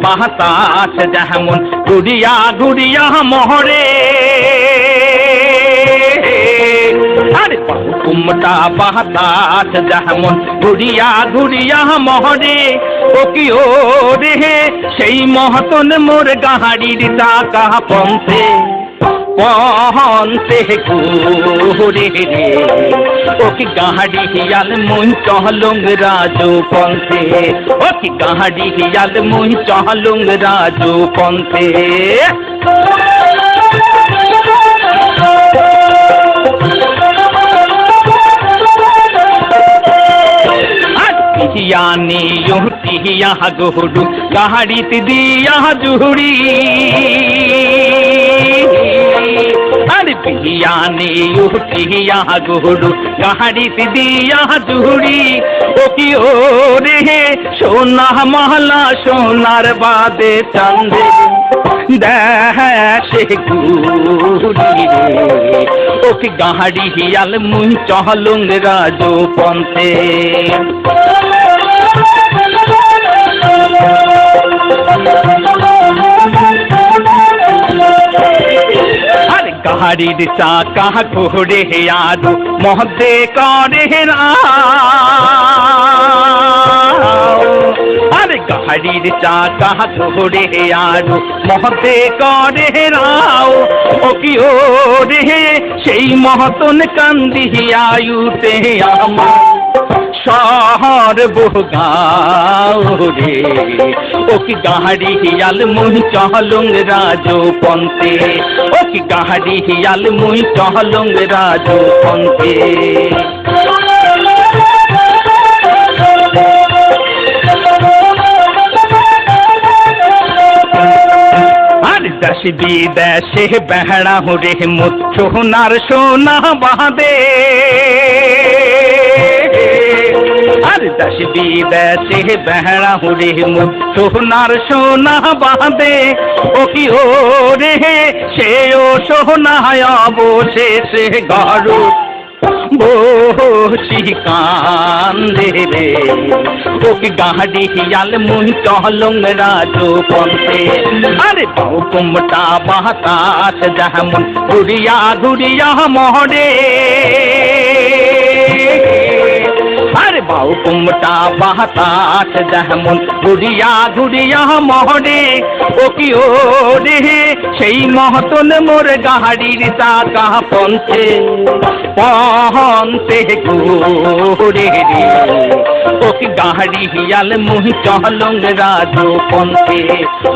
বাতাস যেমন ঘুরিয়া ঘুরিয়া মহরে, আরে হুকুমটা বাতাস যেমন ঘুরিয়া ঘুরিয়া মহরে, ও কি ও রে সেই মহতন মোর গাহাড়ির চাকা পন্থে পন্থে ঘুরে রে, ও কি গাহাড়ি হিয়াল মুই চহলুং রাজু পন্থে, ও কি গাহাড়ি হিয়াল মুই চহলুং রাজু পন্থে। यानी युटिया गुहडू गाड़ी दिया जुहड़ी, अरे पियानी युटिया गुहडू गाड़ी दिया जुहड़ी, ओ की ओ रे सोना महला सोनार बादे चंदे देशे गुड़ी रे, ओ की गाड़ी हियाल मुई चहलुं राजू पन्थे। अरे गाड़ीर चाका घोड़े आरू महदे करे अरे गाड़ीर चाका घोड़े आरू महदे करे ओ की ओ रे সেই মহতন কান্দিয়া উঠে আমার শহর বহুগাঁও রে, ও কি গাহাড়ি হিয়াল মুই চহলুং রাজু পন্থে, ও কি গাহাড়ি হিয়াল মুই চহলুং রাজু পন্থে। देश विदेशे बेहड़ा हो रे मुत सोनार सोना बादे, अरे देश विदेशे बेहड़ा हो रे मुत सोनार सोना बादे, ओ की ओ रे से ओ सोना अवशेषे गारू বসি কান্দে রে, ও কি গাহাড়ি হিয়াল মুই চহলুং রাজু পন্থে, আরে হুকুমটা বাতাস যেমন ঘুরিয়া ঘুরিয়া মহরে, আরে হুকুমটা বাতাস যেমন ঘুরিয়া ঘুরিয়া মহরে, ও কি ও রে সেই মহতন মোর গাহাড়ির চাকা পন্থে পন্থে ঘুরে রে, ও কি গাহাড়ি হিয়াল মুই চহলুং রাজু পন্থে,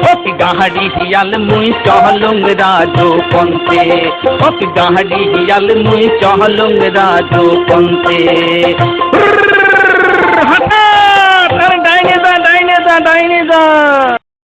ও কি গাহাড়ি হিয়াল মুই চহলুং রাজু পন্থে, ও কি গাহাড়ি হিয়াল মুই চহলুং রাজু পন্থে। ডাইনে যা ডাইনে যা ডাইনে যা।